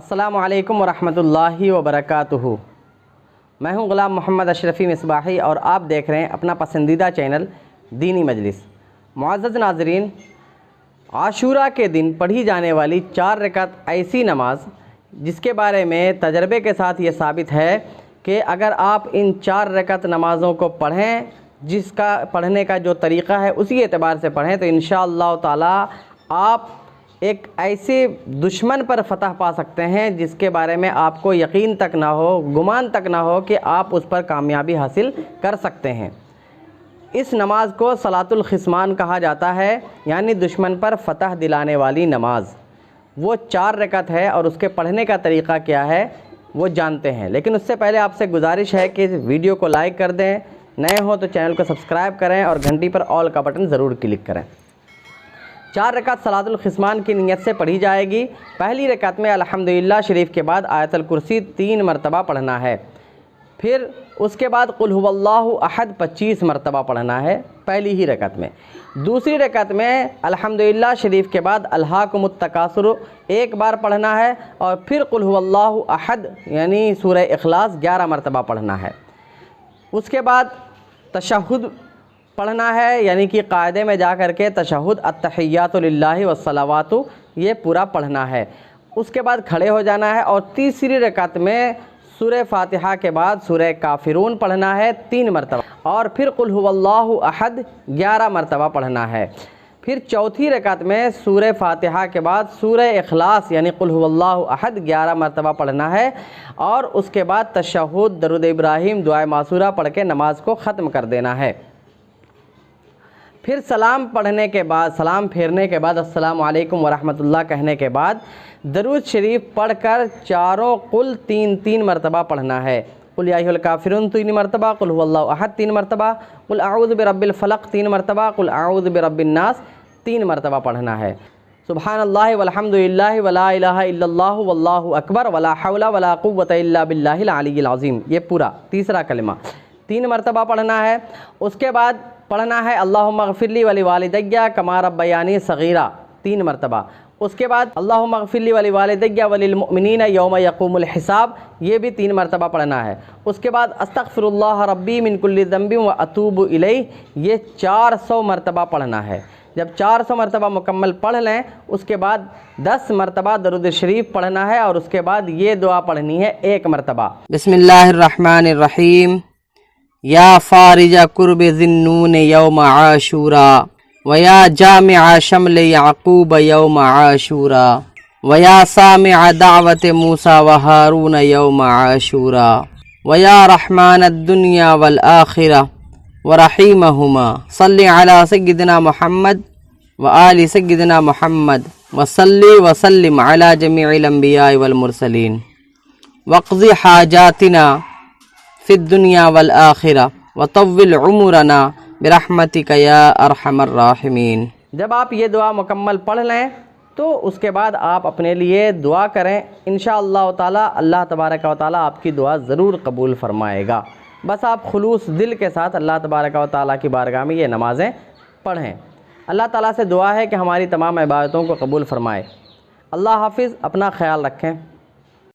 السلام علیکم ورحمۃ اللہ وبرکاتہ۔ میں ہوں غلام محمد اشرفی مصباحی اور آپ دیکھ رہے ہیں اپنا پسندیدہ چینل دینی مجلس۔ معزز ناظرین، عاشوراء کے دن پڑھی جانے والی 4 رکعت ایسی نماز جس کے بارے میں تجربے کے ساتھ یہ ثابت ہے کہ اگر آپ ان 4 رکعت نمازوں کو پڑھیں، جس کا پڑھنے کا جو طریقہ ہے اسی اعتبار سے پڑھیں تو انشاءاللہ تعالی آپ ایک ایسے دشمن پر فتح پا سکتے ہیں جس کے بارے میں آپ کو یقین تک نہ ہو، گمان تک نہ ہو کہ آپ اس پر کامیابی حاصل کر سکتے ہیں۔ اس نماز کو صلاۃ الخصمان کہا جاتا ہے، یعنی دشمن پر فتح دلانے والی نماز۔ وہ 4 رکعت ہے اور اس کے پڑھنے کا طریقہ کیا ہے وہ جانتے ہیں، لیکن اس سے پہلے آپ سے گزارش ہے کہ ویڈیو کو لائک کر دیں، نئے ہوں تو چینل کو سبسکرائب کریں اور گھنٹی پر آل کا بٹن ضرور کلک کریں۔ 4 رکعت صلاۃ الخصمان کی نیت سے پڑھی جائے گی۔ پہلی رکعت میں الحمدللہ شریف کے بعد آیت الکرسی 3 مرتبہ پڑھنا ہے، پھر اس کے بعد قل هو اللہ احد 25 مرتبہ پڑھنا ہے پہلی ہی رکعت میں۔ دوسری رکعت میں الحمدللہ شریف کے بعد الہاکم التکاثر 1 بار پڑھنا ہے اور پھر قل هو اللہ احد یعنی سورہ اخلاص 11 مرتبہ پڑھنا ہے۔ اس کے بعد تشہد پڑھنا ہے، یعنی کہ قاعدے میں جا کر کے تشہد التحیات للہ والصلوات یہ پورا پڑھنا ہے۔ اس کے بعد کھڑے ہو جانا ہے اور تیسری رکعت میں سورہ فاتحہ کے بعد سورہ کافرون پڑھنا ہے 3 مرتبہ اور پھر قل هو اللہ احد 11 مرتبہ پڑھنا ہے۔ پھر چوتھی رکعت میں سورہ فاتحہ کے بعد سورہ اخلاص یعنی قل هو اللہ احد 11 مرتبہ پڑھنا ہے اور اس کے بعد تشہد، درود ابراہیم، دعائے معصورہ پڑھ کے نماز کو ختم کر دینا ہے۔ پھر سلام پڑھنے کے بعد، سلام پھیرنے کے بعد السلام علیکم ورحمۃ اللہ کہنے کے بعد درود شریف پڑھ کر چاروں قل 3 مرتبہ پڑھنا ہے۔ قل یا ایھا الکافرون 3 مرتبہ، قل هو اللہ احد 3 مرتبہ، قل اعوذ برب الفلق 3 مرتبہ، قل اعوذ برب الناس 3 مرتبہ پڑھنا ہے۔ سبحان اللہ والحمد للہ ولا الہ الا اللہ واللہ اکبر ولا حول ولا قوۃ الا باللہ العلی العظیم، یہ پورا تیسرا کلمہ 3 مرتبہ پڑھنا ہے۔ اس کے بعد پڑھنا ہے اللہم اغفر لی ولوالدی کما ربیانی صغیرہ 3 مرتبہ۔ اس کے بعد اللہم اغفر لی ولوالدی وللمؤمنین یوم یقوم الحساب یہ بھی 3 مرتبہ پڑھنا ہے۔ اس کے بعد استغفر اللہ ربی من کل ذنب واتوب الیہ یہ 400 مرتبہ پڑھنا ہے۔ جب 400 مرتبہ مکمل پڑھ لیں اس کے بعد 10 مرتبہ درود شریف پڑھنا ہے اور اس کے بعد یہ دعا پڑھنی ہے 1 مرتبہ، بسم اللہ الرحمن الرحیم یا فارج کرب ذنون یوم عاشوراء ویا جامع شمل یعقوب یوم عاشوراء ویا سامع دعوت موسیٰ وہارون یوم عاشوراء ویا رحمان الدنیا والآخرہ ورحیمہما صلی علی سیدنا محمد وآل سیدنا محمد وصلی وسلم علی جمیع الانبیاء والمرسلین واقضی حاجاتنا فی الدنیا والآخرہ وطول عمرنا برحمتک یا ارحم الراحمین۔ جب آپ یہ دعا مکمل پڑھ لیں تو اس کے بعد آپ اپنے لیے دعا کریں، انشاءاللہ تعالی اللہ تبارک و تعالی آپ کی دعا ضرور قبول فرمائے گا۔ بس آپ خلوص دل کے ساتھ اللہ تبارک و تعالی کی بارگاہ میں یہ نمازیں پڑھیں۔ اللہ تعالیٰ سے دعا ہے کہ ہماری تمام عبادتوں کو قبول فرمائے۔ اللہ حافظ، اپنا خیال رکھیں۔